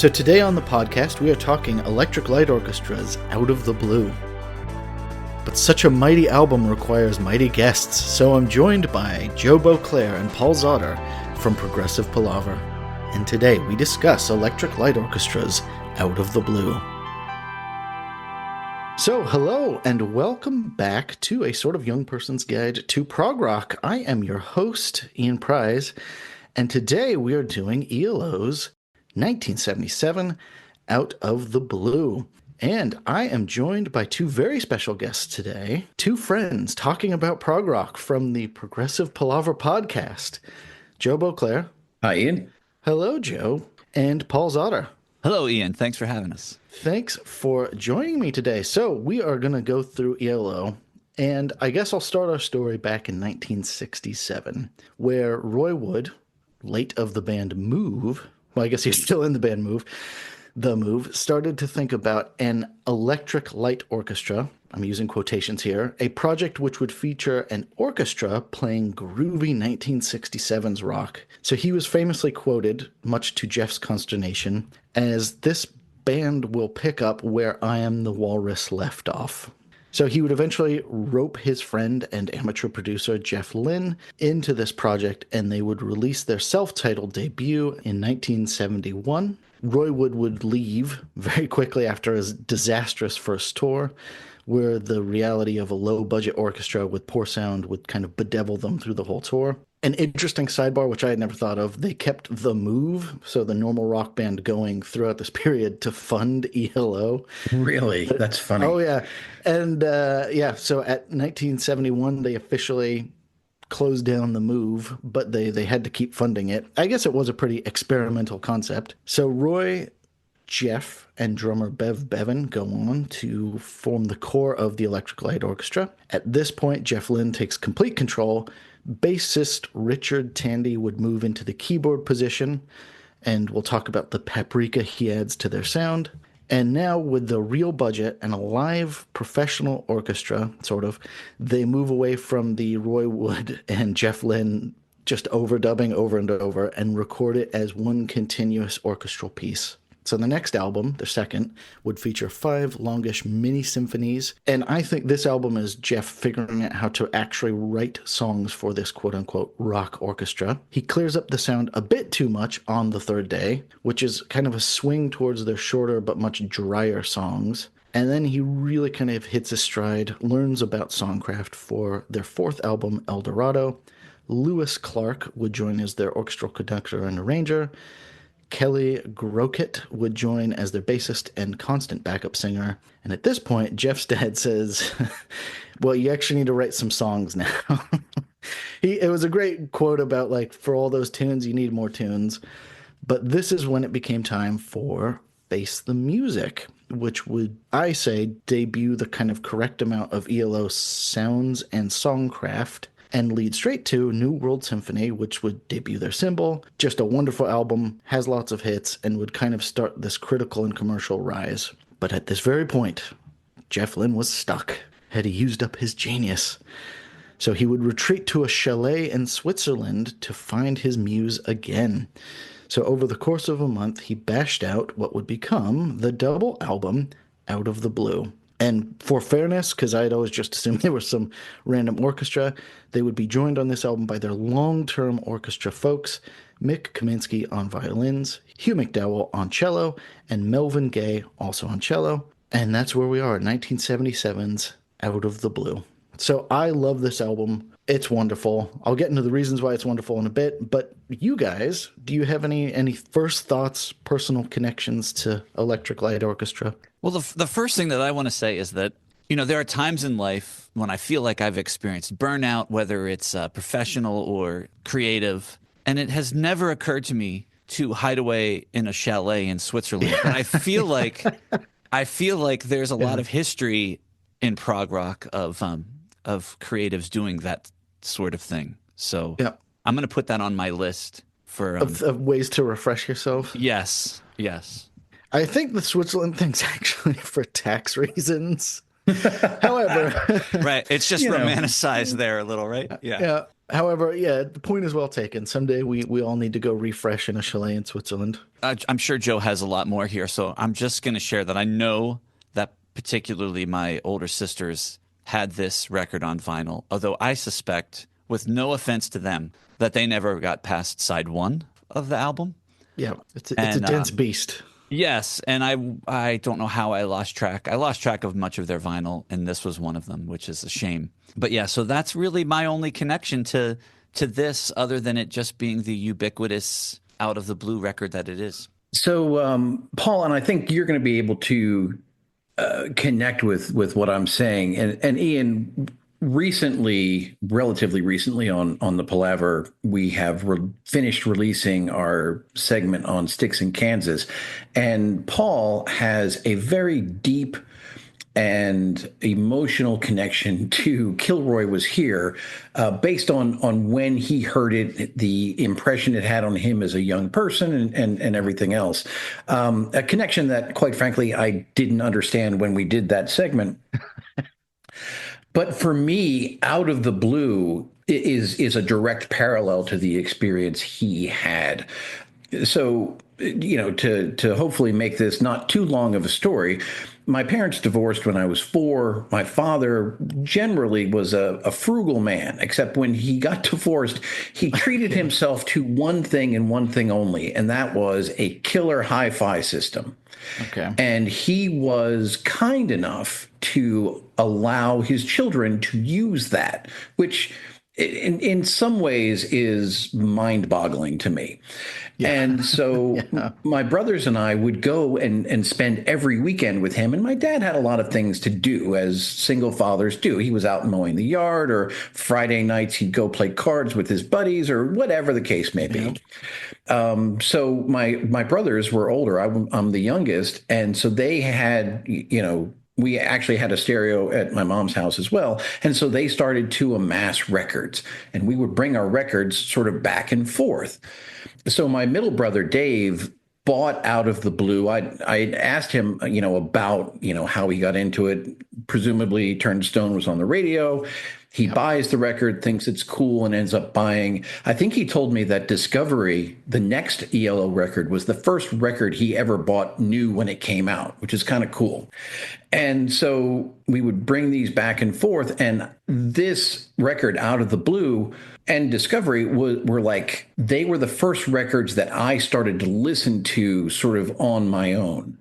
So today on the podcast, we are talking Electric Light Orchestra's Out of the Blue. But such a mighty album requires mighty guests, so I'm joined by Joe Beauclair and Paul Zotter from Progressive Palaver. And today we discuss Electric Light Orchestra's Out of the Blue. So, hello and welcome back to a sort of young person's guide to prog rock. I am your host, Ian Prize, and today we are doing ELO's 1977 Out of the Blue. And I am joined by two very special guests today, two friends talking about prog rock from the Progressive Palaver podcast. Joe Beauclair. Hi, Ian. Hello, Joe. And Paul Zotter. Hello, Ian. Thanks for having us. Thanks for joining me today. So we are going to go through ELO, and I guess I'll start our story back in 1967, where Roy Wood, late of the band Move, well, I guess he's still in the band Move, The Move, started to think about an electric light orchestra, I'm using quotations here, a project which would feature an orchestra playing groovy 1967's rock. So he was famously quoted, much to Jeff's consternation, as "This band will pick up where I Am the Walrus left off." So he would eventually rope his friend and amateur producer Jeff Lynne into this project, and they would release their self-titled debut in 1971. Roy Wood would leave very quickly after his disastrous first tour, where the reality of a low-budget orchestra with poor sound would kind of bedevil them through the whole tour. An interesting sidebar, which I had never thought of, they kept The Move, so the normal rock band, going throughout this period to fund ELO. Really? That's funny. Oh, yeah. And, so at 1971, they officially closed down The Move, but they had to keep funding it. I guess it was a pretty experimental concept. So Roy, Jeff, and drummer Bev Bevan go on to form the core of the Electric Light Orchestra. At this point, Jeff Lynne takes complete control. Bassist Richard Tandy would move into the keyboard position, and we'll talk about the paprika he adds to their sound. And now, with the real budget and a live professional orchestra, sort of, they move away from the Roy Wood and Jeff Lynne just overdubbing over and over and record it as one continuous orchestral piece. So the next album, the second, would feature 5 longish mini symphonies. And I think this album is Jeff figuring out how to actually write songs for this quote-unquote rock orchestra. He clears up the sound a bit too much on the third day, which is kind of a swing towards their shorter but much drier songs. And then he really kind of hits his stride, learns about songcraft for their fourth album, El Dorado. Lewis Clark would join as their orchestral conductor and arranger. Kelly Grokett would join as their bassist and constant backup singer. And at this point, Jeff's dad says, well, you actually need to write some songs now. It was a great quote about, like, for all those tunes, you need more tunes. But this is when it became time for Face the Music, which would, I say, debut the kind of correct amount of ELO sounds and songcraft, and lead straight to New World Symphony, which would debut their symbol. Just a wonderful album, has lots of hits, and would kind of start this critical and commercial rise. But at this very point, Jeff Lynne was stuck. Had he used up his genius? So he would retreat to a chalet in Switzerland to find his muse again. So over the course of a month, he bashed out what would become the double album, Out of the Blue. And for fairness, because I had always just assumed they were some random orchestra, they would be joined on this album by their long-term orchestra folks, Mick Kaminsky on violins, Hugh McDowell on cello, and Melvin Gaye also on cello. And that's where we are, 1977's Out of the Blue. So I love this album. It's wonderful. I'll get into the reasons why it's wonderful in a bit, but you guys, do you have any first thoughts, personal connections to Electric Light Orchestra? Well, the first thing that I want to say is that, there are times in life when I feel like I've experienced burnout, whether it's professional or creative, and it has never occurred to me to hide away in a chalet in Switzerland. But I feel like there's a lot of history in prog rock of creatives doing that sort of thing. So I'm going to put that on my list for of ways to refresh yourself. Yes. I think the Switzerland thing's actually for tax reasons. However, right, it's just romanticized there a little, right? Yeah. However, yeah, the point is well taken. Someday we all need to go refresh in a chalet in Switzerland. I'm sure Joe has a lot more here, so I'm just going to share that I know that particularly my older sisters had this record on vinyl, although I suspect, with no offense to them, that they never got past side one of the album. Yeah, it's a And dense beast. yes, and I don't know how I lost track. I lost track of much of their vinyl, and this was one of them, which is a shame. But yeah, so that's really my only connection to this, other than it just being the ubiquitous out of the blue record that it is. So, Paul, and I think you're going to be able to connect with what I'm saying. And Ian, recently, relatively recently on the Palaver, we have finished releasing our segment on Sticks in Kansas. And Paul has a very deep and emotional connection to Kilroy Was Here, based on when he heard it, the impression it had on him as a young person, and everything else. A connection that, quite frankly, I didn't understand when we did that segment. But for me, Out of the Blue is a direct parallel to the experience he had. So, to hopefully make this not too long of a story, my parents divorced when I was 4. My father generally was a frugal man, except when he got divorced, he treated himself to one thing and one thing only, and that was a killer hi-fi system. Okay. And he was kind enough to allow his children to use that, which in some ways is mind-boggling to me. Yeah. And so my brothers and I would go and spend every weekend with him. And my dad had a lot of things to do, as single fathers do. He was out mowing the yard, or Friday nights he'd go play cards with his buddies, or whatever the case may be. So my brothers were older. I'm the youngest. And so they had, we actually had a stereo at my mom's house as well. And so they started to amass records, and we would bring our records sort of back and forth. So my middle brother, Dave, bought Out of the Blue. I asked him, about, how he got into it. Presumably Turned Stone was on the radio. He buys the record, thinks it's cool, and ends up buying. I think he told me that Discovery, the next ELO record, was the first record he ever bought new when it came out, which is kind of cool. And so we would bring these back and forth. And this record, Out of the Blue, and Discovery were like, they were the first records that I started to listen to sort of on my own.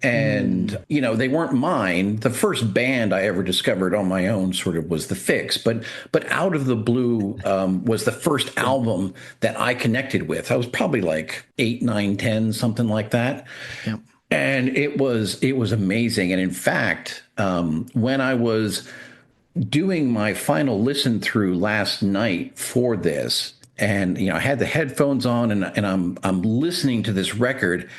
And, they weren't mine. The first band I ever discovered on my own sort of was The Fix. But Out of the Blue was the first album that I connected with. I was probably like 8, 9, 10, something like that. Yep. And it was amazing. And in fact, when I was doing my final listen through last night for this, and, I had the headphones on, and I'm listening to this record,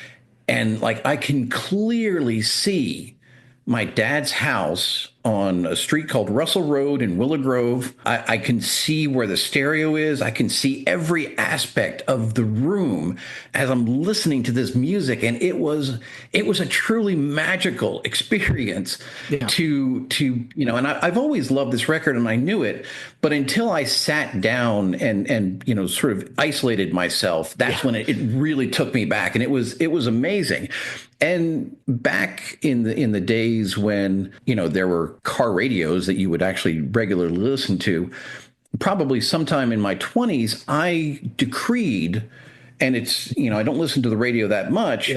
and like I can clearly see my dad's house on a street called Russell Road in Willow Grove. I can see where the stereo is. I can see every aspect of the room as I'm listening to this music. And it was a truly magical experience to and I've always loved this record, and I knew it, but until I sat down and sort of isolated myself, that's when it really took me back. And it was amazing. And back in the days when, there were car radios that you would actually regularly listen to, probably sometime in my 20s, I decreed, and it's, I don't listen to the radio that much,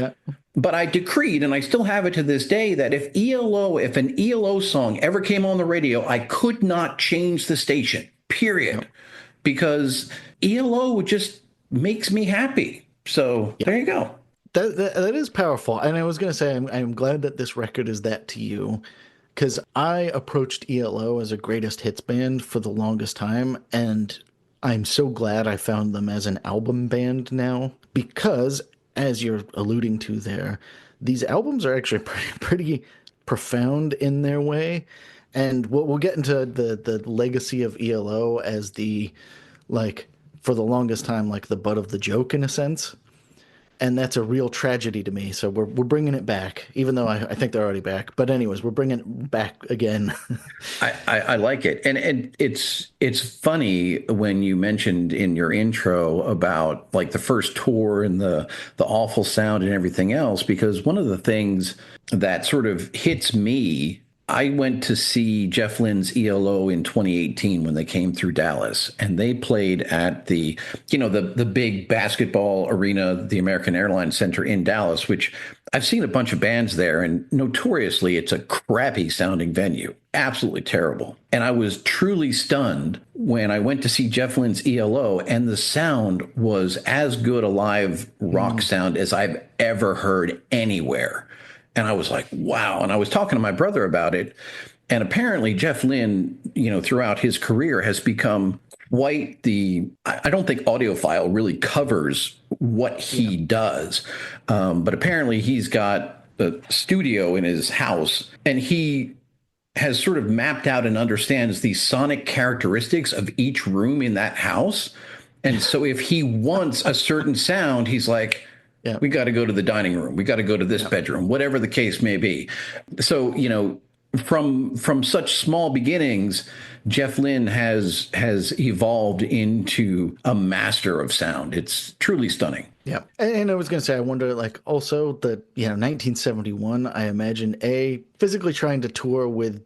but I decreed, and I still have it to this day, that if an ELO song ever came on the radio, I could not change the station, period, because ELO just makes me happy. So there you go. That is powerful. And I was going to say, I'm glad that this record is that to you, because I approached ELO as a greatest hits band for the longest time. And I'm so glad I found them as an album band now, because as you're alluding to there, these albums are actually pretty profound in their way. And we'll get into the legacy of ELO as for the longest time, like the butt of the joke in a sense. and that's a real tragedy to me. So we're bringing it back, even though I think they're already back. But anyways, we're bringing it back again. I like it, and it's funny when you mentioned in your intro about like the first tour and the awful sound and everything else, because one of the things that sort of hits me. I went to see Jeff Lynne's ELO in 2018 when they came through Dallas, and they played at the big basketball arena, the American Airlines Center in Dallas, which I've seen a bunch of bands there, and notoriously it's a crappy sounding venue, absolutely terrible. And I was truly stunned when I went to see Jeff Lynne's ELO, and the sound was as good a live rock sound as I've ever heard anywhere. And I was like, wow. And I was talking to my brother about it. And apparently Jeff Lynne, throughout his career has become quite I don't think audiophile really covers what he does. But apparently he's got a studio in his house, and he has sort of mapped out and understands the sonic characteristics of each room in that house. And so if he wants a certain sound, he's like, we got to go to the dining room. We got to go to this bedroom, whatever the case may be. So, from such small beginnings, Jeff Lynne has evolved into a master of sound. It's truly stunning. Yeah. And I was going to say, I wonder, like, also that, 1971, I imagine, physically trying to tour with,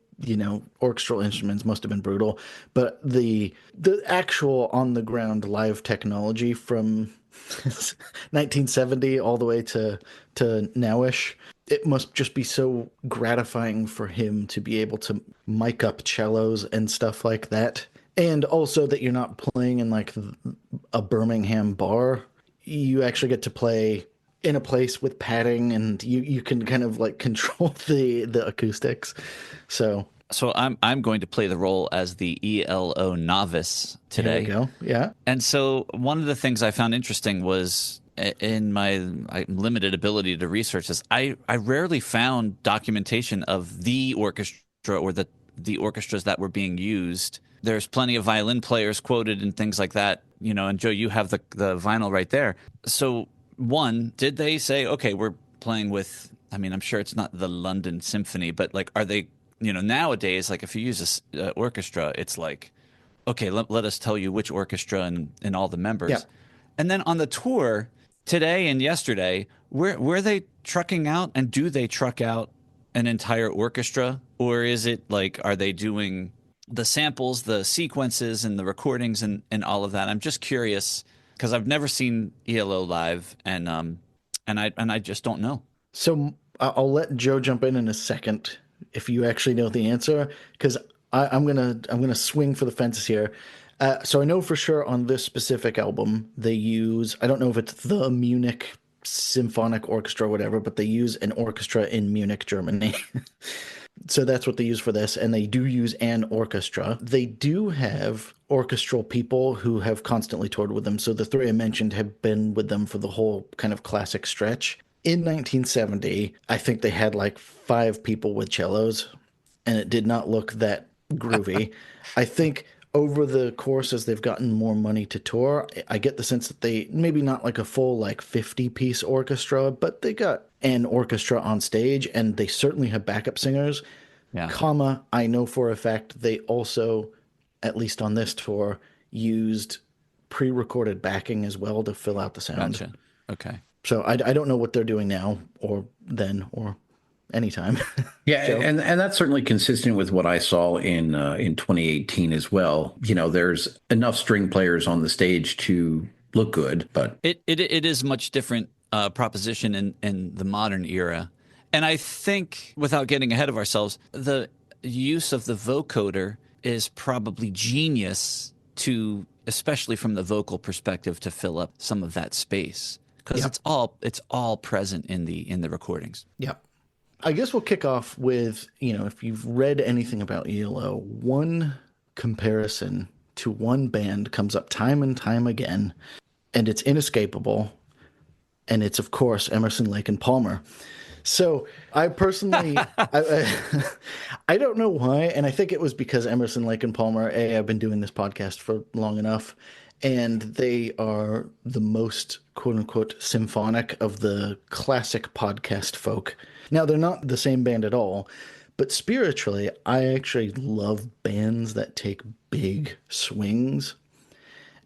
orchestral instruments must have been brutal. But the actual on-the-ground live technology from 1970 all the way to nowish, it must just be so gratifying for him to be able to mic up cellos and stuff like that. And also that you're not playing in like a Birmingham bar. You actually get to play in a place with padding, and you can kind of like control the acoustics. So I'm going to play the role as the ELO novice today. There we go. Yeah. And so one of the things I found interesting was in my limited ability to research this, I rarely found documentation of the orchestra or the orchestras that were being used. There's plenty of violin players quoted and things like that, and Joe, you have the vinyl right there. So one, did they say, okay, we're playing with, I'm sure it's not the London Symphony, but like, are they, nowadays, like if you use a orchestra, it's like, okay, let us tell you which orchestra and all the members. Yeah. And then on the tour today and yesterday, were they trucking out, and do they truck out an entire orchestra? Or is it like, are they doing the samples, the sequences and the recordings and all of that? I'm just curious because I've never seen ELO live, and I just don't know. So I'll let Joe jump in a second if you actually know the answer, because I'm gonna swing for the fences here. So I know for sure on this specific album they use, I don't know if it's the Munich Symphonic Orchestra or whatever, but they use an orchestra in Munich, Germany. So that's what they use for this, and they do use an orchestra. They do have orchestral people who have constantly toured with them. So the three I mentioned have been with them for the whole kind of classic stretch. In 1970, I think they had like 5 people with cellos, and it did not look that groovy. I think over the course, as they've gotten more money to tour, I get the sense that they, maybe not like a full like 50-piece orchestra, but they got an orchestra on stage, and they certainly have backup singers. Yeah. I know for a fact they also, at least on this tour, used pre-recorded backing as well to fill out the sound. Gotcha. Okay. So I don't know what they're doing now or then or anytime. Yeah, and that's certainly consistent with what I saw in 2018 as well. There's enough string players on the stage to look good, but it is much different proposition in the modern era. And I think, without getting ahead of ourselves, the use of the vocoder is probably genius to, especially from the vocal perspective, to fill up some of that space, because it's all present in the recordings. Yeah. I guess we'll kick off with, if you've read anything about ELO, one comparison to one band comes up time and time again, and it's inescapable. And it's, of course, Emerson, Lake and Palmer. So I personally, I don't know why. And I think it was because Emerson, Lake and Palmer, I've been doing this podcast for long enough. and they are the most quote unquote symphonic of the classic podcast folk. Now, they're not the same band at all, but spiritually, I actually love bands that take big swings.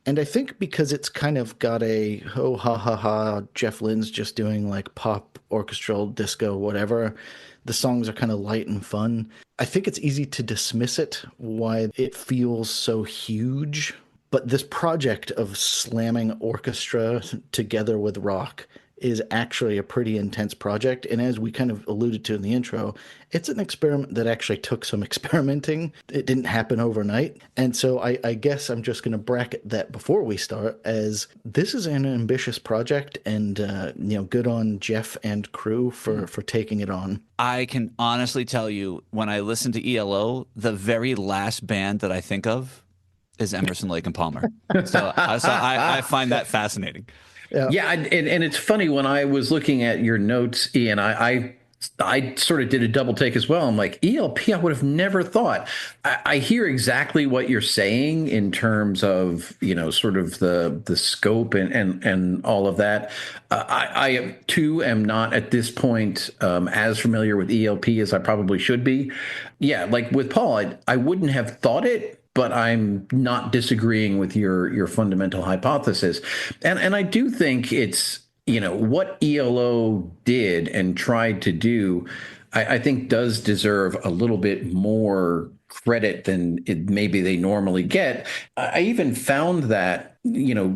And I think because it's kind of got a oh ha ha ha, Jeff Lynne's just doing like pop, orchestral, disco, whatever. The songs are kind of light and fun. I think it's easy to dismiss it, why it feels so huge. But this project of slamming orchestra together with rock is actually a pretty intense project. And as we kind of alluded to in the intro, it's an experiment that actually took some experimenting. It didn't happen overnight. And so I guess I'm just going to bracket that before we start as this is an ambitious project, and good on Jeff and crew for taking it on. I can honestly tell you, when I listen to ELO, the very last band that I think of is Emerson, Lake and Palmer. So I find that fascinating. Yeah, and it's funny, when I was looking at your notes, Ian, I sort of did a double take as well. I'm like, ELP, I would have never thought. I hear exactly what you're saying in terms of, sort of the scope and all of that. I too am not at this point as familiar with ELP as I probably should be. Yeah, like with Paul, I wouldn't have thought it, but I'm not disagreeing with your fundamental hypothesis. And I do think it's, what ELO did and tried to do, I think does deserve a little bit more credit than maybe they normally get. I even found that,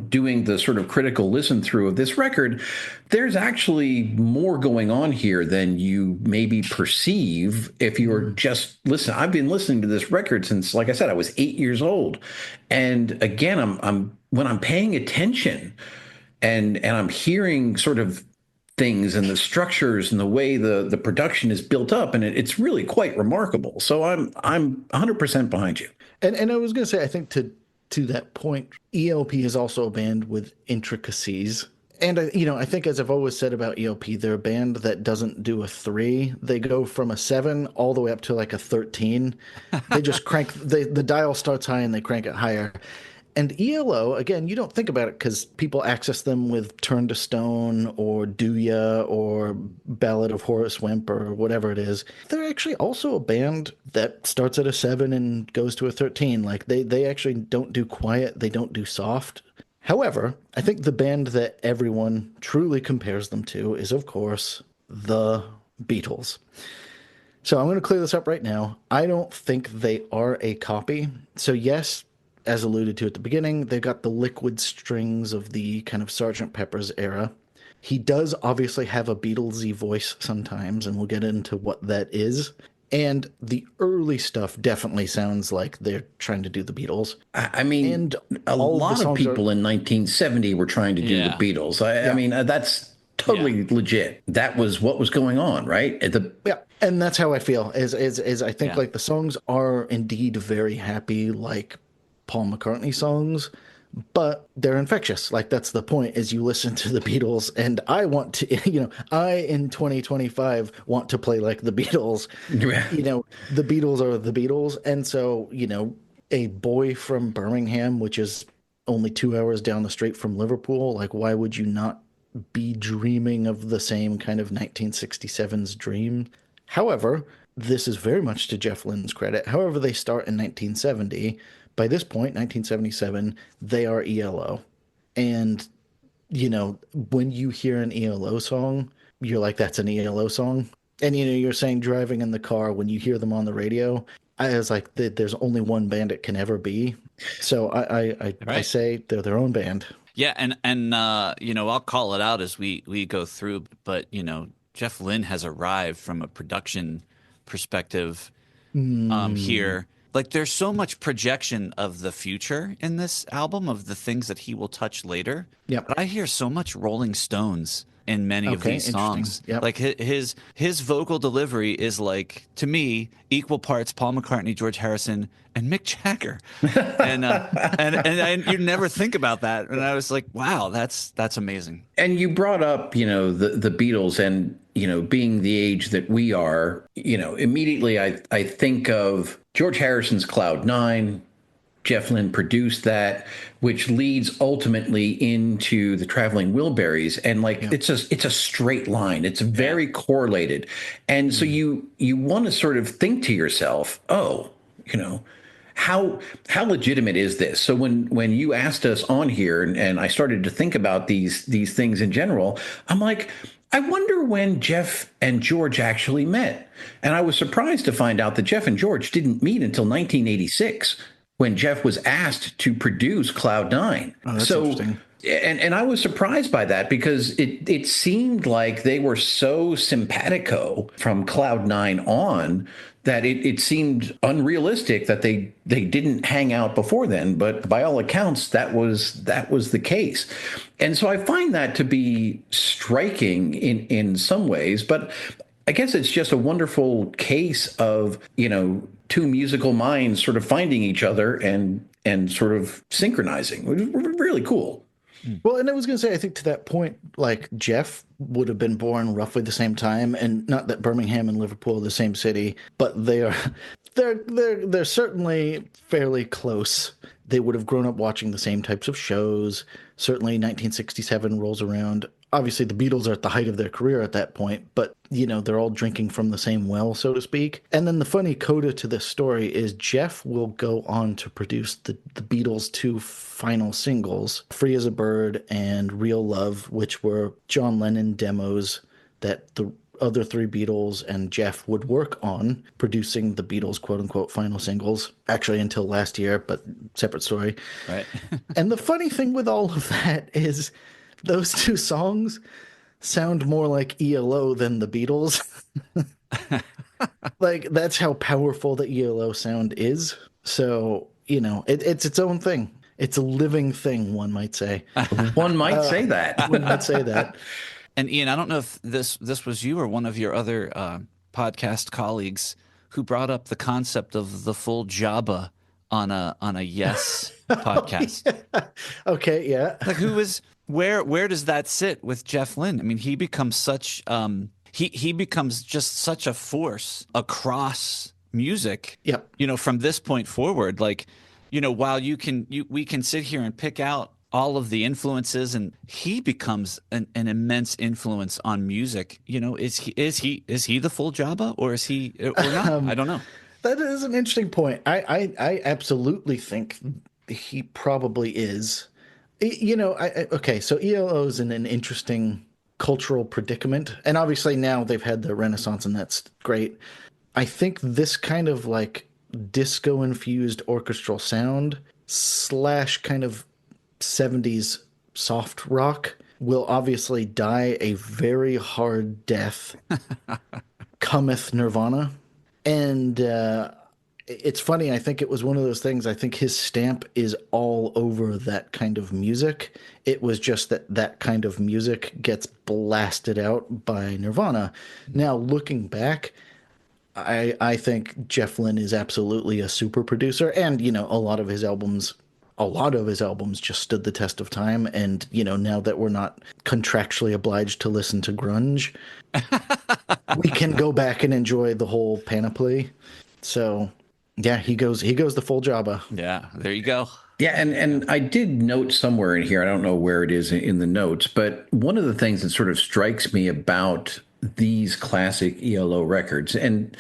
doing the sort of critical listen through of this record, there's actually more going on here than you maybe perceive if you're just listen. I've been listening to this record since, like I said, I was 8 years old. And again, I'm when I'm paying attention and I'm hearing sort of things and the structures and the way the production is built up, and it's really quite remarkable. So I'm 100% behind you. And I was going to say, I think to that point, ELP is also a band with intricacies. And I think, as I've always said about ELP, they're a band that doesn't do a 3. They go from a 7 all the way up to like a 13. They just crank the dial starts high and they crank it higher. And ELO, again, you don't think about it because people access them with Turn to Stone or Do Ya or Ballad of Horace Wimp or whatever it is. They're actually also a band that starts at a 7 and goes to a 13. Like they actually don't do quiet, they don't do soft. However, I think the band that everyone truly compares them to is, of course, the Beatles. So I'm going to clear this up right now. I don't think they are a copy. So yes, as alluded to at the beginning, they've got the liquid strings of the kind of Sgt. Pepper's era. He does obviously have a Beatlesy voice sometimes, and we'll get into what that is. And the early stuff definitely sounds like they're trying to do the Beatles. I mean, and a lot of people in 1970 were trying to do the Beatles. I mean, that's totally legit. That was what was going on, right? And that's how I feel. Is I think like the songs are indeed very happy, like Paul McCartney songs, but they're infectious. Like that's the point, is you listen to the Beatles, and I want to, I in 2025 want to play like the Beatles. The Beatles are the Beatles. And so, a boy from Birmingham, which is only 2 hours down the street from Liverpool, like why would you not be dreaming of the same kind of 1967's dream? However, this is very much to Jeff Lynne's credit. However, they start in 1970. By this point, 1977, they are ELO. And, when you hear an ELO song, you're like, that's an ELO song. And, you're saying driving in the car, when you hear them on the radio, I was like, there's only one band it can ever be. So I say they're their own band. Yeah, and I'll call it out as we go through, but, Jeff Lynne has arrived from a production perspective here. Like there's so much projection of the future in this album, of the things that he will touch later. Yeah. But I hear so much Rolling Stones in many of these songs. Yep. Like his vocal delivery is like, to me, equal parts Paul McCartney, George Harrison, and Mick Jagger. and you never think about that. And I was like, wow, that's amazing. And you brought up, the Beatles, and being the age that we are, immediately I think of George Harrison's Cloud 9. Jeff Lynne produced that. which leads ultimately into the Traveling Wilburys. And like it's a straight line. It's very correlated. And so you want to sort of think to yourself, oh, you know, how legitimate is this? So when you asked us on here and I started to think about these things in general, I'm like, I wonder when Jeff and George actually met. And I was surprised to find out that Jeff and George didn't meet until 1986 when Jeff was asked to produce Cloud Nine. Oh, that's interesting. And I was surprised by that because it seemed like they were so simpatico from Cloud Nine on that it seemed unrealistic that they didn't hang out before then. But by all accounts, that was the case. And so I find that to be striking in some ways. But I guess it's just a wonderful case of, you know, two musical minds sort of finding each other and sort of synchronizing, which is really cool. Well, and I was going to say, I think to that point, like Jeff would have been born roughly the same time, and not that Birmingham and Liverpool are the same city, but they're certainly fairly close. They would have grown up watching the same types of shows. Certainly 1967 rolls around. Obviously, the Beatles are at the height of their career at that point, but, you know, they're all drinking from the same well, so to speak. And then the funny coda to this story is Jeff will go on to produce the Beatles' two final singles, Free as a Bird and Real Love, which were John Lennon demos that the other three Beatles and Jeff would work on producing the Beatles' quote-unquote final singles, actually until last year, but separate story. Right. And the funny thing with all of that is those two songs sound more like ELO than the Beatles. Like, that's how powerful the ELO sound is. So, you know, it's its own thing. It's a living thing, one might say. One might say that. One might say that. And Ian, I don't know if this was you or one of your other podcast colleagues who brought up the concept of the full Jabba on a Yes podcast. Oh, yeah. Okay, yeah. Like, where does that sit with Jeff Lynne? I mean, he becomes such he becomes just such a force across music. Yep. You know, from this point forward, like, you know, while we can sit here and pick out all of the influences, and he becomes an immense influence on music. You know, is he the full Jabba, or is he or not? I don't know. That is an interesting point. I absolutely think he probably is. You know, okay, so ELO is in an interesting cultural predicament, and obviously now they've had the Renaissance, and that's great. I think this kind of like disco-infused orchestral sound / kind of 70s soft rock will obviously die a very hard death. Cometh Nirvana. And it's funny, I think it was one of those things, I think his stamp is all over that kind of music. It was just that kind of music gets blasted out by Nirvana. Now, looking back, I think Jeff Lynne is absolutely a super producer, and, you know, a lot of his albums just stood the test of time. And, you know, now that we're not contractually obliged to listen to grunge, we can go back and enjoy the whole panoply. So, yeah, he goes the full Jabba. Yeah, there you go. Yeah, and I did note somewhere in here, I don't know where it is in the notes, but one of the things that sort of strikes me about these classic ELO records, and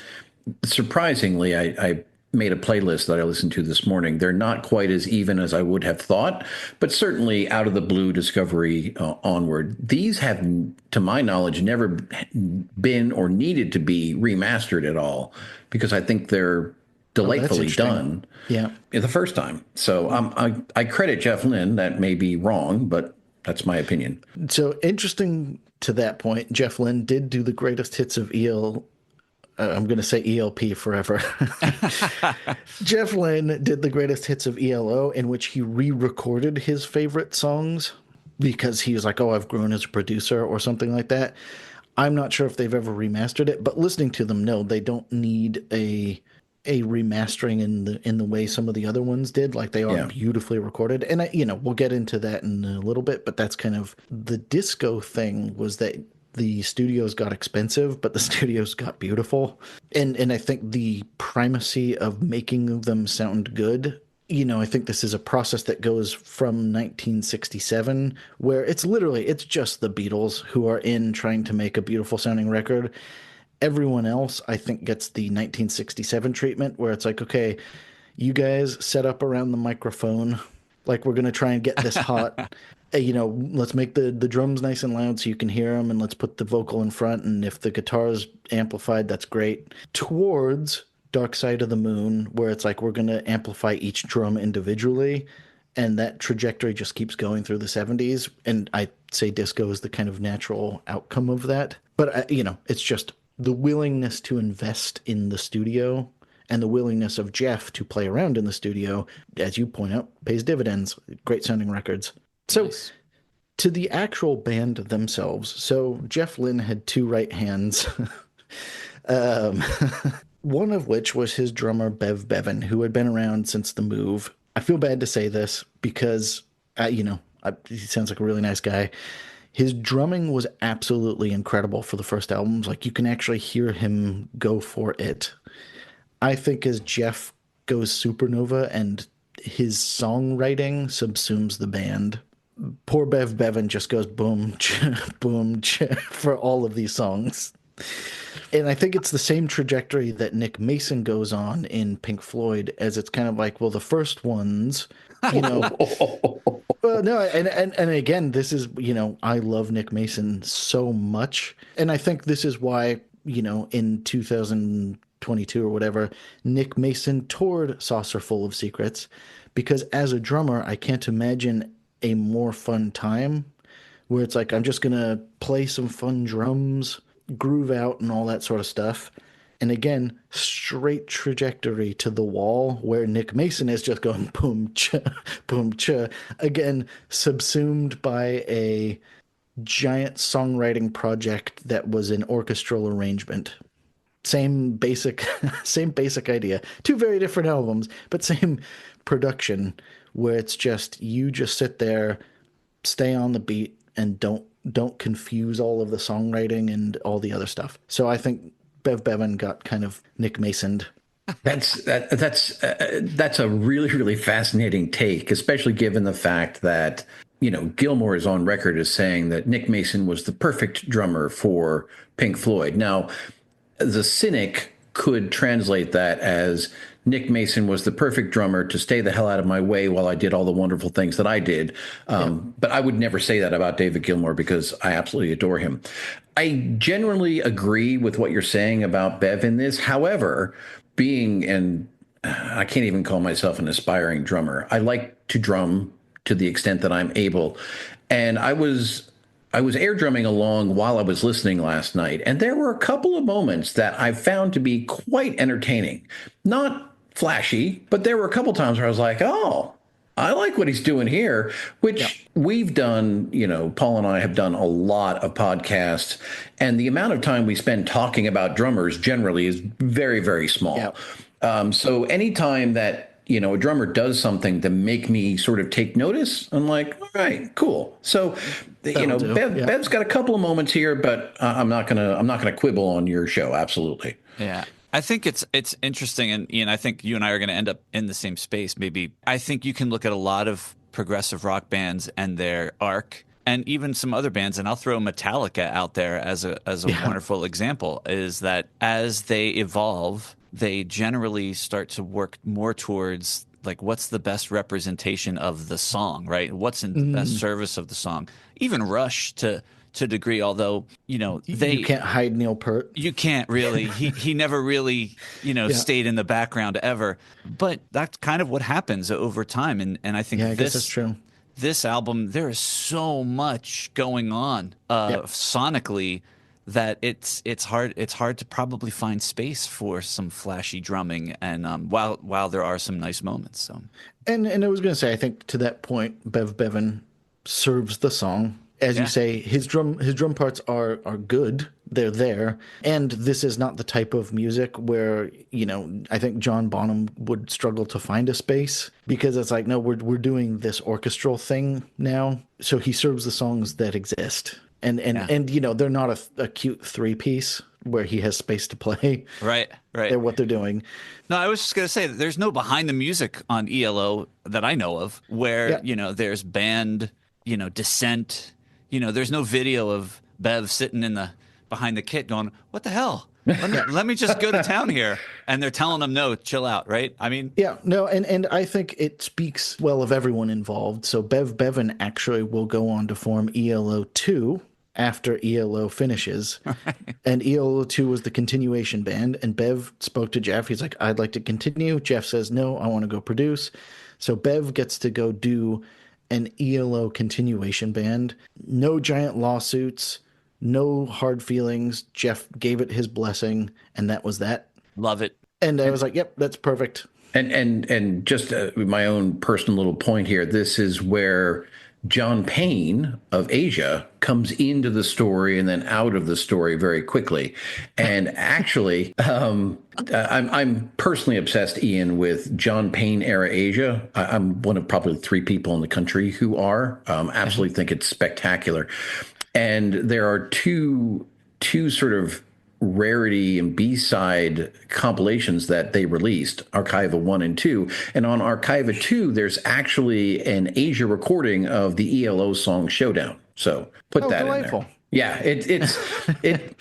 surprisingly, I made a playlist that I listened to this morning. They're not quite as even as I would have thought, but certainly Out of the Blue, Discovery onward. These have, to my knowledge, never been or needed to be remastered at all, because I think they're delightfully done. Yeah, the first time. So I credit Jeff Lynne. That may be wrong, but that's my opinion. So interesting to that point, Jeff Lynne did do the greatest hits of I'm going to say ELP forever. Jeff Lynne did the greatest hits of ELO, in which he re-recorded his favorite songs because he was like, oh, I've grown as a producer or something like that. I'm not sure if they've ever remastered it, but listening to them, no, they don't need a remastering in the way some of the other ones did. Like, they are beautifully recorded. And we'll get into that in a little bit, but that's kind of the disco thing, was that the studios got expensive, but the studios got beautiful. And I think the primacy of making them sound good I think this is a process that goes from 1967, where it's just the Beatles who are in trying to make a beautiful sounding record. Everyone else, I think, gets the 1967 treatment, where it's like, okay, you guys set up around the microphone, like we're gonna try and get this hot. Let's make the drums nice and loud so you can hear them, and let's put the vocal in front. And if the guitar's amplified, that's great. Towards Dark Side of the Moon, where it's like we're gonna amplify each drum individually, and that trajectory just keeps going through the 70s. And I say disco is the kind of natural outcome of that. But it's just the willingness to invest in the studio and the willingness of Jeff to play around in the studio, as you point out, pays dividends. Great sounding records. So, Nice. to the actual band themselves, so Jeff Lynne had two right hands, um, one of which was his drummer, Bev Bevan, who had been around since the move. I feel bad to say this because, he sounds like a really nice guy. His drumming was absolutely incredible for the first albums. Like, you can actually hear him go for it. I think as Jeff goes supernova and his songwriting subsumes the band, poor Bev Bevan just goes boom, boom, for all of these songs. And I think it's the same trajectory that Nick Mason goes on in Pink Floyd, as it's kind of like, well, the first ones, you know, well, no, and again, this is, I love Nick Mason so much. And I think this is why, in 2022 or whatever, Nick Mason toured Saucer Full of Secrets, because as a drummer, I can't imagine a more fun time where it's like, I'm just going to play some fun drums, groove out, and all that sort of stuff. And again, straight trajectory to the wall where Nick Mason is just going boom, cha, boom, cha. Again, subsumed by a giant songwriting project that was an orchestral arrangement. Same basic, same basic idea. Two very different albums, but same production, where it's just, you just sit there, stay on the beat, and don't confuse all of the songwriting and all the other stuff. So I think Bev Bevan got kind of Nick Masoned. That's a really fascinating take, especially given the fact that Gilmour is on record as saying that Nick Mason was the perfect drummer for Pink Floyd. Now, the cynic could translate that as Nick Mason was the perfect drummer to stay the hell out of my way while I did all the wonderful things that I did. But I would never say that about David Gilmour because I absolutely adore him. I generally agree with what you're saying about Bev in this. However, I can't even call myself an aspiring drummer. I like to drum to the extent that I'm able. And I was air drumming along while I was listening last night, and there were a couple of moments that I found to be quite entertaining. Not flashy, but there were a couple times where I was like, oh, I like what he's doing here, which we've done, Paul and I have done a lot of podcasts, and the amount of time we spend talking about drummers generally is very, very small. So anytime that a drummer does something to make me sort of take notice, I'm like, all right, cool. So, Bev's got a couple of moments here, but I'm not gonna quibble on your show. Absolutely. Yeah. I think it's interesting, and Ian, I think you and I are going to end up in the same space. Maybe I think you can look at a lot of progressive rock bands and their arc, and even some other bands, and I'll throw Metallica out there as a wonderful example. Is that as they evolve, they generally start to work more towards like what's the best representation of the song, right? What's in the best service of the song. Even Rush to a degree, although you can't hide Neil Peart. You can't really. He never really stayed in the background ever. But that's kind of what happens over time, and I think I guess that's true. This album, there is so much going on sonically that it's hard to probably find space for some flashy drumming, and while there are some nice moments. So and I was going to say, I think to that point, Bev Bevan serves the song. As you say, his drum parts are good. They're there. And this is not the type of music where, I think John Bonham would struggle to find a space, because it's like, no, we're doing this orchestral thing now. So he serves the songs that exist. Yeah. And they're not a cute three piece where he has space to play. Right. Right. They're what they're doing. No, I was just going to say that there's no behind the music on ELO that I know of where, Yeah. there's band, dissent. There's no video of Bev sitting in the behind the kit going, "What the hell? Let me just go to town here." And they're telling him, "No, chill out," right? I mean, Yeah, no, and I think it speaks well of everyone involved. So Bevan actually will go on to form ELO 2 after ELO finishes. And ELO 2 was the continuation band. And Bev spoke to Jeff. He's like, "I'd like to continue." Jeff says, "No, I want to go produce." So Bev gets to go do an ELO continuation band. No giant lawsuits, no hard feelings. Jeff gave it his blessing, and that was that. love it. And I was like, "Yep, that's perfect." And just my own personal little point here. This is where John Payne of Asia comes into the story and then out of the story very quickly. And actually, I'm personally obsessed, Ian, with John Payne era Asia. I'm one of probably 3 people in the country who are. Absolutely think it's spectacular. And there are two sort of rarity and B-side compilations that they released, Archiva 1 and 2. And on Archiva 2, there's actually an Asia recording of the ELO song Showdown. So put that delightful. in there. Yeah, it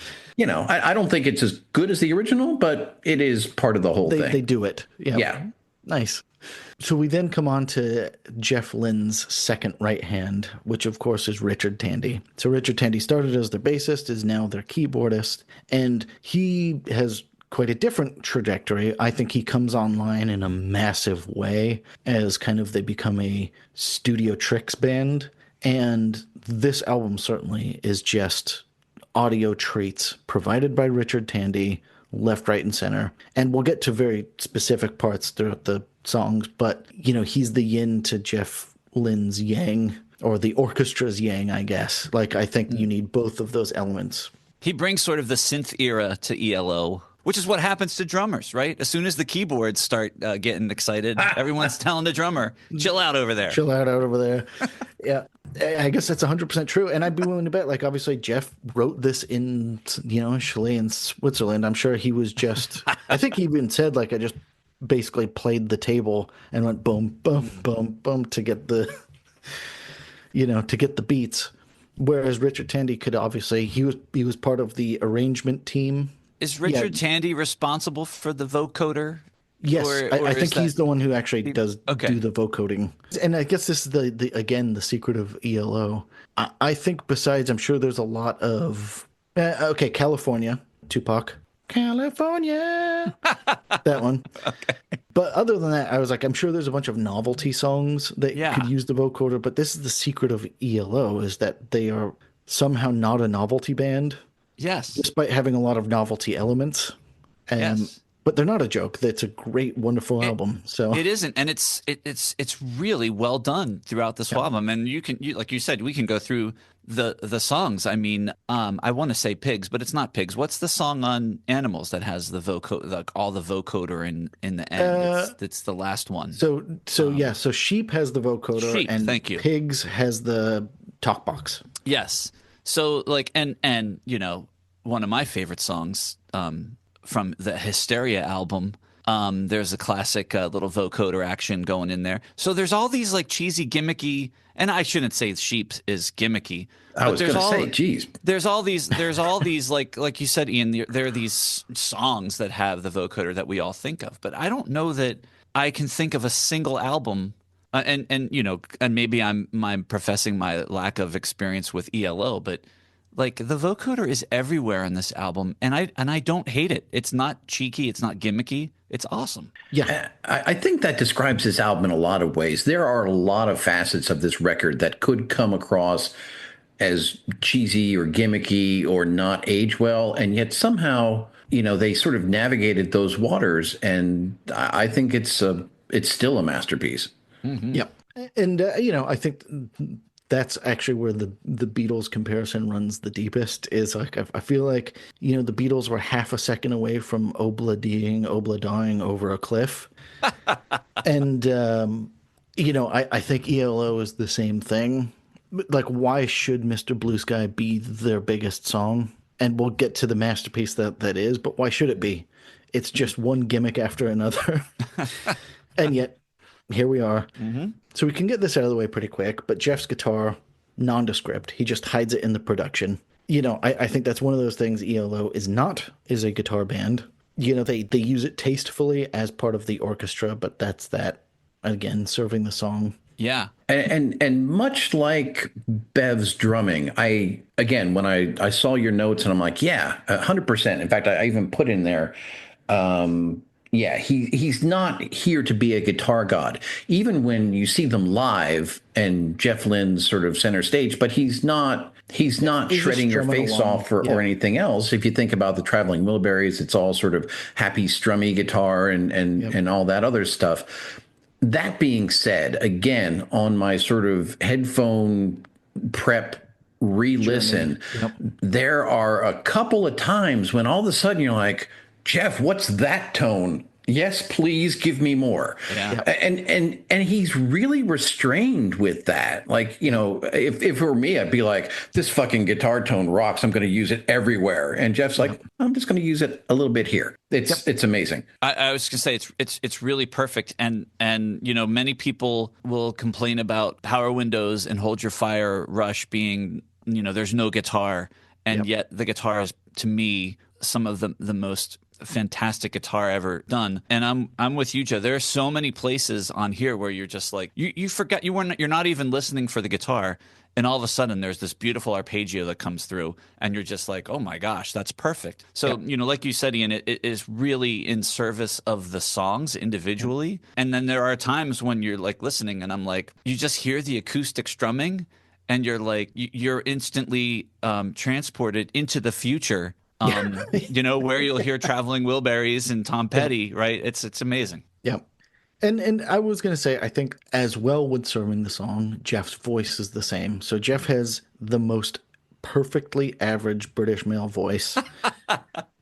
I don't think it's as good as the original, but it is part of the whole thing. They do it. Yeah. Yeah. Nice. So we then come on to Jeff Lynne's second right hand, which of course is Richard Tandy. So Richard Tandy started as their bassist, is now their keyboardist, and he has quite a different trajectory. I think he comes online in a massive way as kind of they become a Studio Tricks band. And this album certainly is just audio treats provided by Richard Tandy, left, right, and center. And we'll get to very specific parts throughout the songs, but, he's the yin to Jeff Lynne's yang, or the orchestra's yang, I guess. Like, I think you need both of those elements. He brings sort of the synth era to ELO, which is what happens to drummers, right? As soon as the keyboards start getting excited, everyone's telling the drummer, "Chill out over there." Chill out over there. Yeah. I guess that's 100% true. And I'd be willing to bet, like, obviously Jeff wrote this in, Chile and Switzerland. I'm sure he was just, I think he even said, like, I just basically played the table and went boom, boom, boom, boom to get the, to get the beats. Whereas Richard Tandy could obviously, he was part of the arrangement team. Is Richard Tandy responsible for the vocoder? Yes, Or I think he's the one who actually does Okay. do the vocoding. And I guess this is the secret of ELO. I think besides, I'm sure there's a lot of, California, Tupac. California. That one. Okay. But other than that, I was like, I'm sure there's a bunch of novelty songs that could use the vocoder, but this is the secret of ELO, is that they are somehow not a novelty band. Yes. Despite having a lot of novelty elements. Yes. But they're not a joke. That's a great, wonderful album. So it isn't, and it's really well done throughout this album. And like you said, we can go through the songs. I mean, I want to say Pigs, but it's not Pigs. What's the song on Animals that has the all the vocoder in the end? It's the last one. So Sheep has the vocoder, Sheep, and thank you. Pigs has the talk box. Yes. So like, and one of my favorite songs from the Hysteria album, there's a classic little vocoder action going in there. So there's all these like cheesy, gimmicky, and I shouldn't say Sheep is gimmicky. I was going to say, geez. There's all these like you said, Ian, there are these songs that have the vocoder that we all think of, but I don't know that I can think of a single album. And maybe I'm professing my lack of experience with ELO, but like the vocoder is everywhere in this album, and I don't hate it. It's not cheeky, it's not gimmicky. It's awesome. Yeah, I think that describes this album in a lot of ways. There are a lot of facets of this record that could come across as cheesy or gimmicky or not age well, and yet somehow they sort of navigated those waters, and I think it's still a masterpiece. Mm-hmm. Yep. And I think that's actually where the Beatles comparison runs the deepest. Is like I feel like the Beatles were half a second away from Obla dying over a cliff, and I think ELO is the same thing. like, why should Mr. Blue Sky be their biggest song? And we'll get to the masterpiece that is, but why should it be? It's just one gimmick after another. And yet, here we are. Mm-hmm. So we can get this out of the way pretty quick, but Jeff's guitar, nondescript. He just hides it in the production. I think that's one of those things ELO is a guitar band. They use it tastefully as part of the orchestra, but that's that, again, serving the song. Yeah. And much like Bev's drumming, when I saw your notes and I'm like, yeah, 100%. In fact, I even put in there, he's not here to be a guitar god. Even when you see them live and Jeff Lynne's sort of center stage, but he's not shredding your face off or anything else. If you think about the Traveling Wilburys, it's all sort of happy strummy guitar and all that other stuff. That being said, again, on my sort of headphone prep re-listen, there are a couple of times when all of a sudden you're like, Jeff, what's that tone? Yes, please give me more. Yeah. And he's really restrained with that. Like, if it were me, I'd be like, this fucking guitar tone rocks. I'm going to use it everywhere. And Jeff's like, I'm just going to use it a little bit here. It's amazing. I was going to say it's really perfect. And many people will complain about Power Windows and Hold Your Fire Rush being, there's no guitar. And yet the guitar is, to me, some of the most fantastic guitar ever done. And I'm with you, Joe. There are so many places on here where you're just like, you forget you're not even listening for the guitar, and all of a sudden there's this beautiful arpeggio that comes through, and you're just like, oh my gosh, that's perfect. So like you said, Ian, it is really in service of the songs individually. And then there are times when you're like listening, and I'm like, you just hear the acoustic strumming, and you're like, you're instantly transported into the future. Where you'll hear Traveling Wilburys and Tom Petty, right? It's amazing. Yeah. And I was going to say, I think as well with serving the song, Jeff's voice is the same. So Jeff has the most perfectly average British male voice.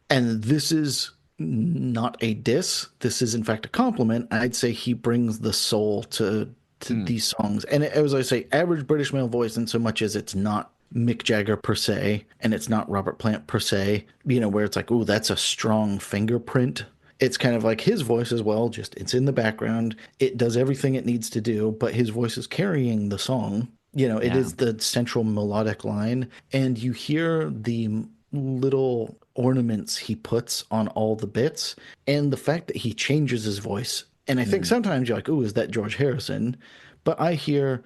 And this is not a diss. This is, in fact, a compliment. I'd say he brings the soul to these songs. And as I say, average British male voice in so much as it's not Mick Jagger per se, and it's not Robert Plant per se, where it's like, oh, that's a strong fingerprint. It's kind of like his voice as well, just it's in the background. It does everything it needs to do, but his voice is carrying the song. It is the central melodic line, and you hear the little ornaments he puts on all the bits, and the fact that he changes his voice. And I think sometimes you're like, oh, is that George Harrison? But I hear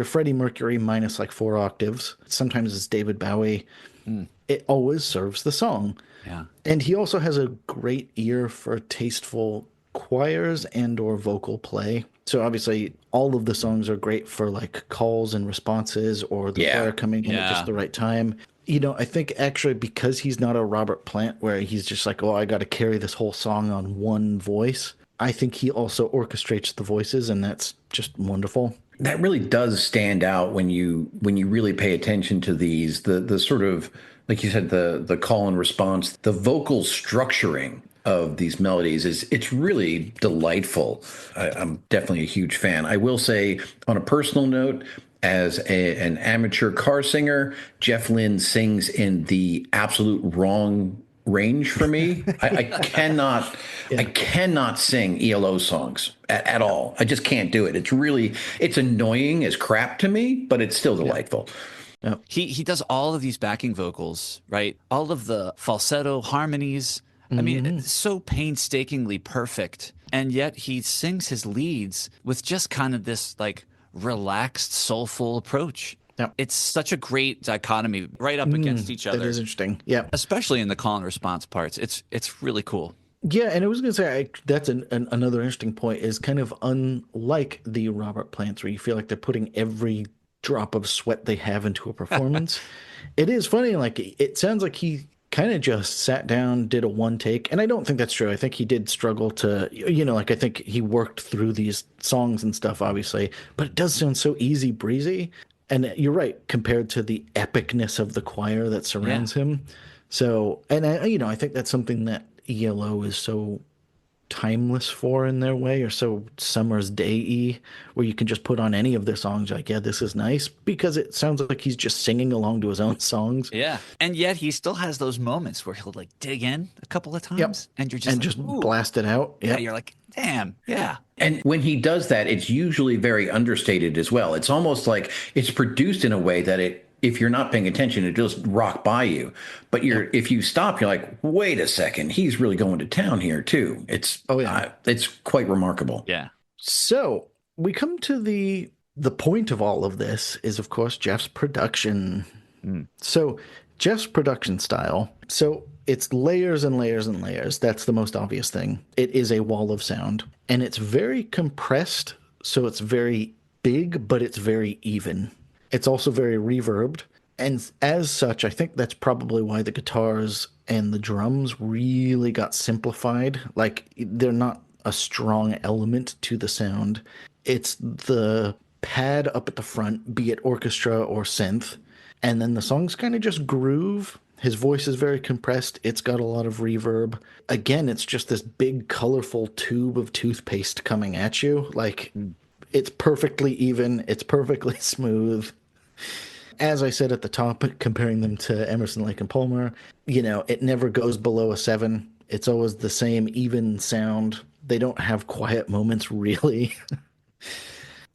Freddie Mercury minus like 4 octaves. Sometimes it's David Bowie. It always serves the song. Yeah. And he also has a great ear for tasteful choirs and or vocal play. So obviously all of the songs are great for like calls and responses or the choir coming in at just the right time. I think actually because he's not a Robert Plant where he's just like, oh, I got to carry this whole song on one voice. I think he also orchestrates the voices, and that's just wonderful. That really does stand out when you really pay attention to these, the sort of, like you said, the call and response, the vocal structuring of these melodies it's really delightful. I'm definitely a huge fan. I will say, on a personal note, as an amateur car singer, Jeff Lynne sings in the absolute wrong range for me. I cannot sing ELO songs at all. I just can't do it. It's annoying as crap to me, but it's still delightful. Yeah. He does all of these backing vocals, right? All of the falsetto harmonies. I mean, it's so painstakingly perfect. And yet he sings his leads with just kind of this like relaxed, soulful approach. Yep. It's such a great dichotomy right up against each other. That is interesting. Yeah. Especially in the call and response parts. It's really cool. Yeah, and I was going to say that's another interesting point is kind of unlike the Robert Plants where you feel like they're putting every drop of sweat they have into a performance. It is funny, like it sounds like he kind of just sat down, did a one take, and I don't think that's true. I think he did struggle to, like I think he worked through these songs and stuff, obviously, but it does sound so easy breezy. And you're right, compared to the epicness of the choir that surrounds him. So, and I think that's something that ELO is so timeless for in their way, or so summer's day-y, where you can just put on any of their songs, like, yeah, this is nice, because it sounds like he's just singing along to his own songs. Yeah. And yet he still has those moments where he'll like dig in a couple of Yep. times and you're just And like, just ooh. blast it out. Yeah, Yep. you're like, damn, yeah. And when he does that, it's usually very understated as well. It's almost like it's produced in a way that if you're not paying attention, it just rock by you. But if you stop, you're like, wait a second, he's really going to town here too. It's it's quite remarkable. Yeah. So we come to the point of all of this is, of course, Jeff's production. So Jeff's production style. So it's layers and layers and layers. That's the most obvious thing. It is a wall of sound, and it's very compressed. So it's very big, but it's very even. It's also very reverbed. And as such, I think that's probably why the guitars and the drums really got simplified. Like, they're not a strong element to the sound. It's the pad up at the front, be it orchestra or synth. And then the songs kind of just groove. His voice is very compressed. It's got a lot of reverb. Again, it's just this big, colorful tube of toothpaste coming at you. Like, it's perfectly even. It's perfectly smooth. As I said at the top, comparing them to Emerson, Lake and Palmer, it never goes below a 7. It's always the same even sound. They don't have quiet moments, really.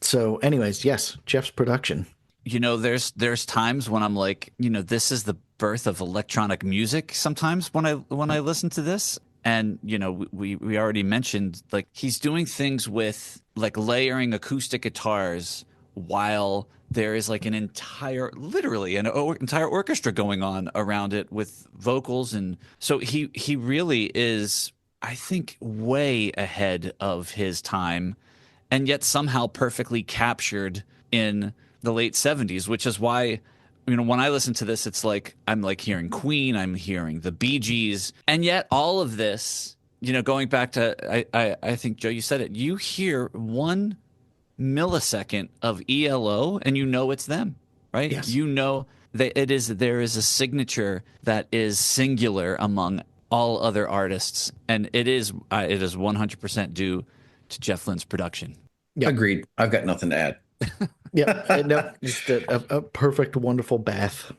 So anyways, yes, Jeff's production. There's times when I'm like, this is the birth of electronic music sometimes when I listen to this. And, we already mentioned, like, he's doing things with, like, layering acoustic guitars while there is, like, literally an entire orchestra going on around it with vocals. And so he really is, I think, way ahead of his time, and yet somehow perfectly captured in the late 70s, which is why, when I listen to this, it's like I'm like hearing Queen, I'm hearing the Bee Gees, and yet all of this, going back to, I think, Joe, you said it, you hear 1 millisecond of ELO and it's them, right? Yes. That there is a signature that is singular among all other artists, and it is 100% due to Jeff Lynne's production. Yep. Agreed. I've got nothing to add. Yeah, no, just a perfect, wonderful bath.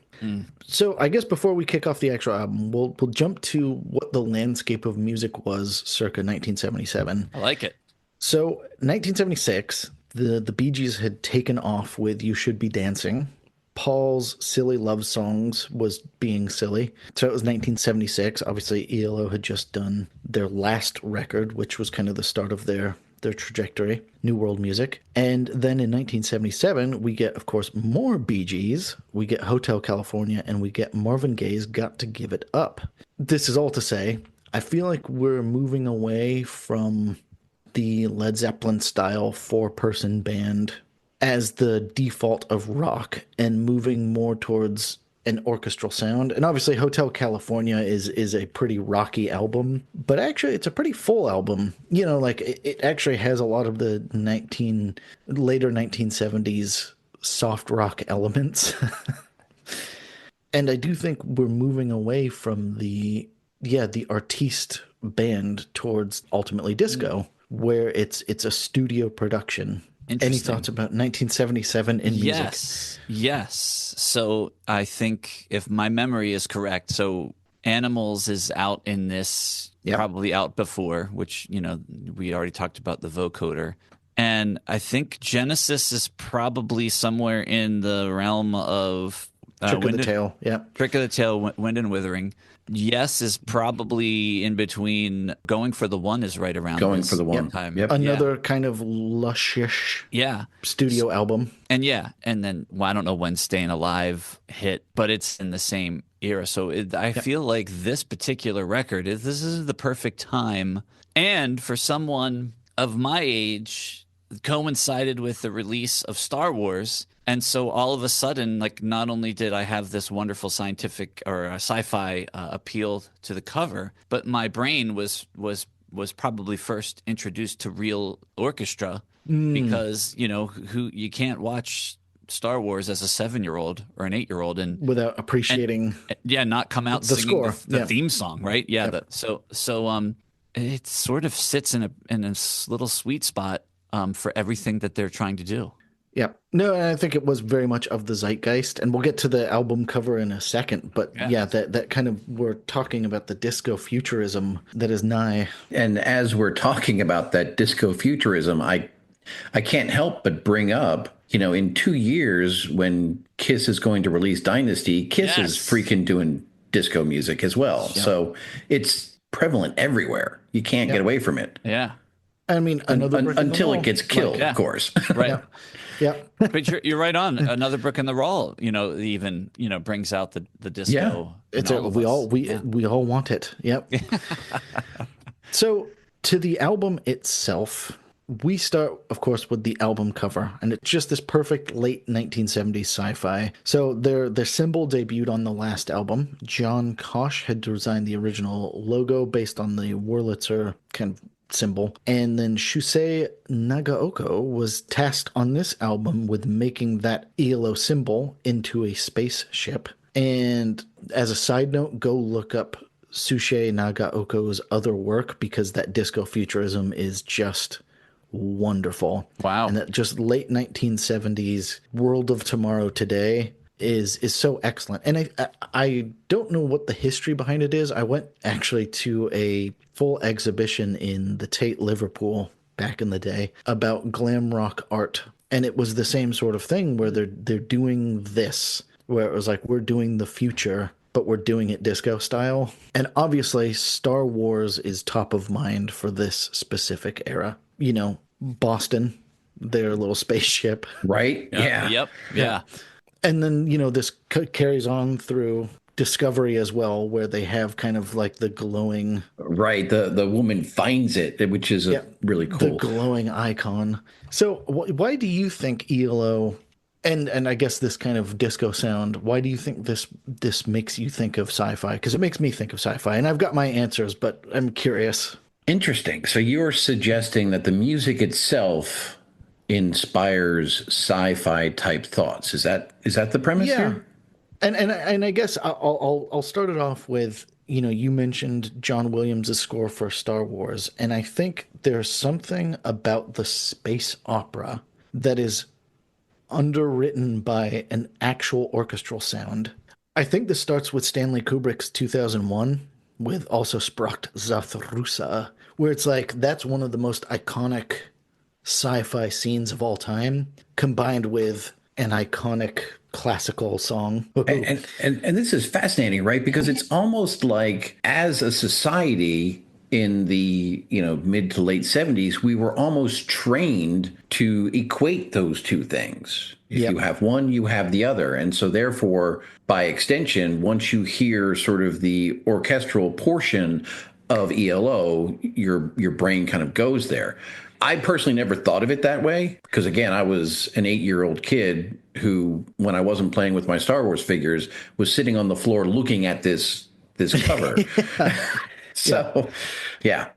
So I guess before we kick off the actual album, we'll jump to what the landscape of music was circa 1977. I like it. So 1976, the Bee Gees had taken off with "You Should Be Dancing." Paul's Silly Love Songs was being silly. So it was 1976. Obviously, ELO had just done their last record, which was kind of the start of their trajectory, New World Music. And then in 1977, we get, of course, more Bee Gees. We get Hotel California, and we get Marvin Gaye's Got to Give It Up. This is all to say, I feel like we're moving away from the Led Zeppelin style 4-person band as the default of rock and moving more towards an orchestral sound. And obviously Hotel California is a pretty rocky album, but actually it's a pretty full album. Like it actually has a lot of the later 1970s soft rock elements. And I do think we're moving away from the artiste band towards ultimately disco, where it's a studio production. Any thoughts about 1977 in music? Yes. So I think, if my memory is correct, so Animals is out in this, probably out before, which, we already talked about the vocoder. And I think Genesis is probably somewhere in the realm of Trick of the Tail. Yeah. Trick of the Tail, Wind and Withering. Yes is probably in between. Going for the One is right around Going for the One. time. Yep. Another kind of luscish studio album. And then I don't know when Staying Alive hit, but it's in the same era. So I feel like this particular record, this is the perfect time. And for someone of my age, coincided with the release of Star Wars. And so all of a sudden, like, not only did I have this wonderful scientific or sci-fi appeal to the cover, but my brain was probably first introduced to real orchestra because, you can't watch Star Wars as a 7-year-old or an 8-year-old and without appreciating not come out the singing score, the theme song, right? Yeah. Yep. it sort of sits in a little sweet spot for everything that they're trying to do. Yeah. No, and I think it was very much of the zeitgeist, and we'll get to the album cover in a second. But Yeah. yeah, that kind of, we're talking about the disco futurism that is nigh. And as we're talking about that disco futurism, I can't help but bring up, in 2 years when Kiss is going to release Dynasty, Kiss is freaking doing disco music as well. Yeah. So it's prevalent everywhere. You can't get away from it. Yeah. I mean, another brick in the Until wall. it gets killed, of course. Right. Yeah. Yeah. But you're right on. Another brick in the wall, even, brings out the disco. Yeah. It's in all of us. we all want it. Yep. So to the album itself, we start, of course, with the album cover, and it's just this perfect late 1970s sci-fi. So their symbol debuted on the last album. John Kosh had designed the original logo based on the Wurlitzer kind of symbol. And then Shusei Nagaoka was tasked on this album with making that ELO symbol into a spaceship. And as a side note, go look up Shusei Nagaoka's other work, because that disco futurism is just wonderful. Wow. And that just late 1970s World of Tomorrow Today is so excellent. And I don't know what the history behind it is. I went actually to a full exhibition in the Tate Liverpool back in the day about glam rock art, and it was the same sort of thing where they're doing this, where it was like, we're doing the future, but we're doing it disco style. And obviously Star Wars is top of mind for this specific era. Boston, their little spaceship. Right? Yeah. Yep. Yeah. And then, this carries on through Discovery as well, where they have kind of like the glowing... Right. The woman finds it, which is really cool. The glowing icon. So why do you think ELO, and I guess this kind of disco sound, why do you think this makes you think of sci-fi? Because it makes me think of sci-fi, and I've got my answers, but I'm curious. Interesting. So you're suggesting that the music itself inspires sci-fi type thoughts. Is that the premise here? And I guess I'll start it off with, you mentioned John Williams' score for Star Wars, and I think there's something about the space opera that is underwritten by an actual orchestral sound. I think this starts with Stanley Kubrick's 2001 with also Sprach Zarathustra, where it's like, that's one of the most iconic sci-fi scenes of all time, combined with an iconic classical song. And this is fascinating, right? Because it's almost like, as a society in the mid to late 70s, we were almost trained to equate those two things. If you have one, you have the other. And so therefore, by extension, once you hear sort of the orchestral portion of ELO, your brain kind of goes there. I personally never thought of it that way because, again, I was an 8-year-old kid who, when I wasn't playing with my Star Wars figures, was sitting on the floor looking at this cover. So, yeah.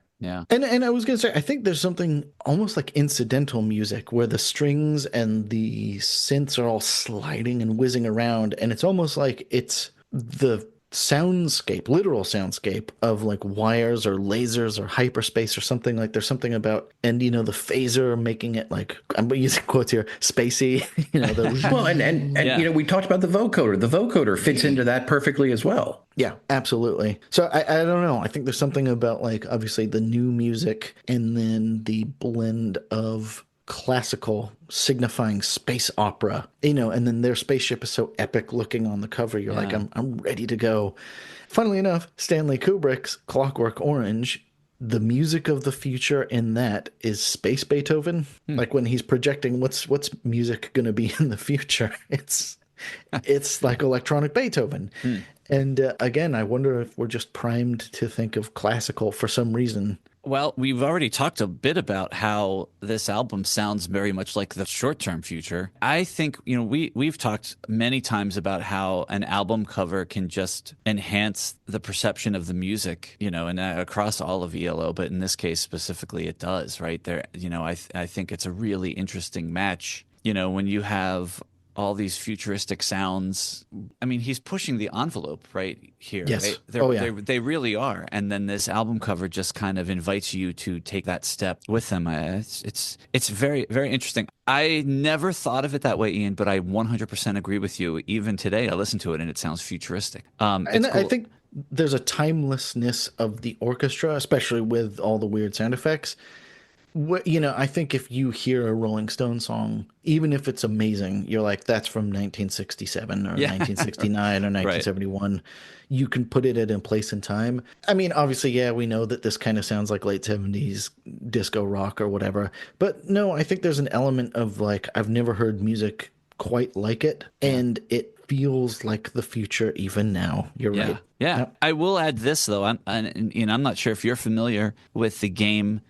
And I was going to say, I think there's something almost like incidental music where the strings and the synths are all sliding and whizzing around. And it's almost like it's the soundscape, literal soundscape of like wires or lasers or hyperspace or something. Like there's something about, and the phaser making it, like, I'm using quotes here, spacey. Well, and we talked about the vocoder. The vocoder fits into that perfectly as well. Yeah, absolutely. So I don't know. I think there's something about, like, obviously the new music and then the blend of classical signifying space opera, and then their spaceship is so epic looking on the cover. You're like, I'm ready to go. Funnily enough, Stanley Kubrick's Clockwork Orange, the music of the future in that is space Beethoven. Like when he's projecting what's music going to be in the future, it's like electronic Beethoven. And again, I wonder if we're just primed to think of classical for some reason. Well, we've already talked a bit about how this album sounds very much like the short-term future. I think, we've talked many times about how an album cover can just enhance the perception of the music, and across all of ELO, but in this case specifically it does, right? There, I think it's a really interesting match, when you have all these futuristic sounds. I mean, he's pushing the envelope right here. Yes. Right? They really are. And then this album cover just kind of invites you to take that step with them. It's very, very interesting. I never thought of it that way, Ian, but I 100% agree with you. Even today, I listen to it and it sounds futuristic. And It's cool. I think there's a timelessness of the orchestra, especially with all the weird sound effects. I think if you hear a Rolling Stone song, even if it's amazing, you're like, that's from 1967 or 1969 or 1971. You can put it at a place in time. I mean, obviously, yeah, we know that this kind of sounds like late 70s disco rock or whatever. But no, I think there's an element of like, I've never heard music quite like it. And it feels like the future even now. You're right. Yeah. Yep. I will add this, though. I'm not sure if you're familiar with the game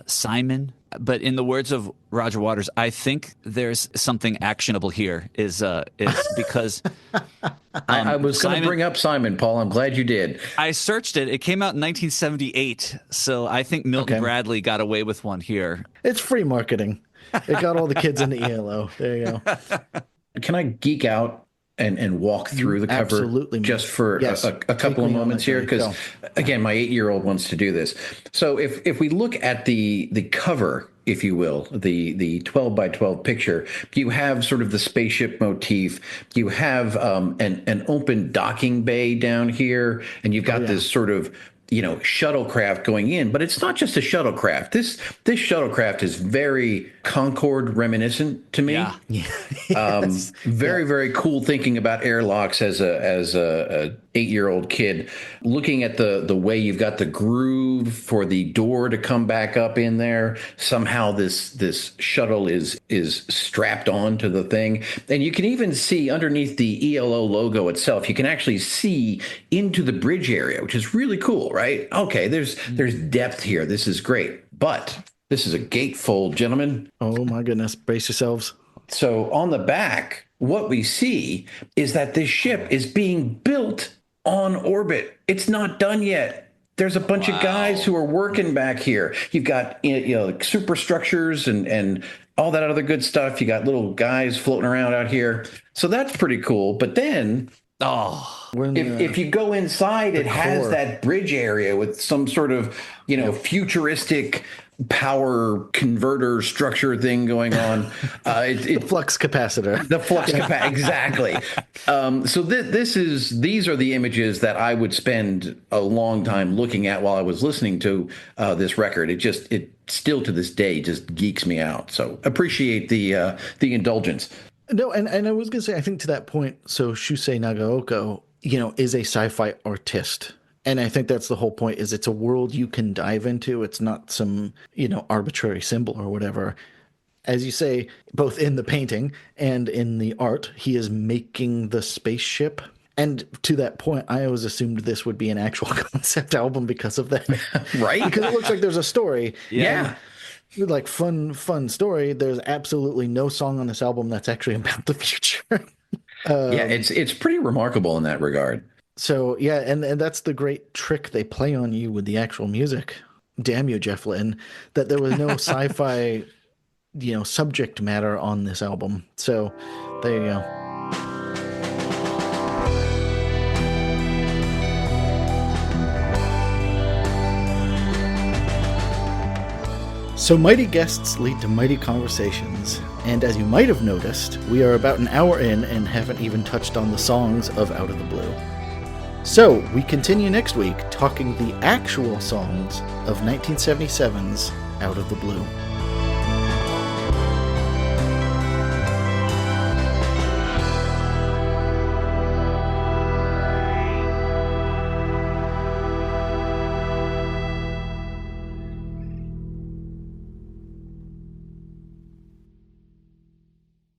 Simon, but in the words of Roger Waters, I think there's something actionable here. Is because I was going to bring up Simon, Paul. I'm glad you did. I searched it. It came out in 1978, so I think Milton Bradley got away with one here. It's free marketing. It got all the kids into ELO. There you go. Can I geek out and walk through the cover absolutely, just for a couple of moments here? Because again, my 8-year-old wants to do this. So if we look at the cover, if you will, the 12 by 12 picture, you have sort of the spaceship motif. You have an open docking bay down here, and you've got this sort of shuttlecraft going in, but it's not just a shuttlecraft. This shuttlecraft is very Concorde reminiscent to me. Yeah. Yes. Very cool thinking about airlocks as a 8-year-old kid. Looking at the way you've got the groove for the door to come back up in there. Somehow this shuttle is strapped onto the thing, and you can even see underneath the ELO logo itself. You can actually see into the bridge area, which is really cool, right? Okay, there's depth here. This is great, but this is a gatefold, gentlemen. Oh my goodness, brace yourselves. So on the back, what we see is that this ship is being built on orbit. It's not done yet. There's a bunch of guys who are working back here. You've got superstructures and all that other good stuff. You got little guys floating around out here. So that's pretty cool. But then if you go inside, it has that bridge area with some sort of futuristic power converter structure thing going on. The flux capacitor. The flux capacitor, exactly. So these are the images that I would spend a long time looking at while I was listening to this record. It still to this day just geeks me out. So appreciate the indulgence. No, and I was going to say, I think to that point, so Shusei Nagaoka, is a sci-fi artist. And I think that's the whole point, is it's a world you can dive into. It's not some, arbitrary symbol or whatever. As you say, both in the painting and in the art, he is making the spaceship. And to that point, I always assumed this would be an actual concept album because of that. Right? Because it looks like there's a story. Yeah. Like fun story. There's absolutely no song on this album that's actually about the future. It's pretty remarkable in that regard. So yeah, and that's the great trick they play on you with the actual music. Damn you, Jeff Lynne, that there was no sci-fi, subject matter on this album. So there you go. So mighty guests lead to mighty conversations, and as you might have noticed, we are about an hour in and haven't even touched on the songs of Out of the Blue. So we continue next week talking the actual songs of 1977's Out of the Blue.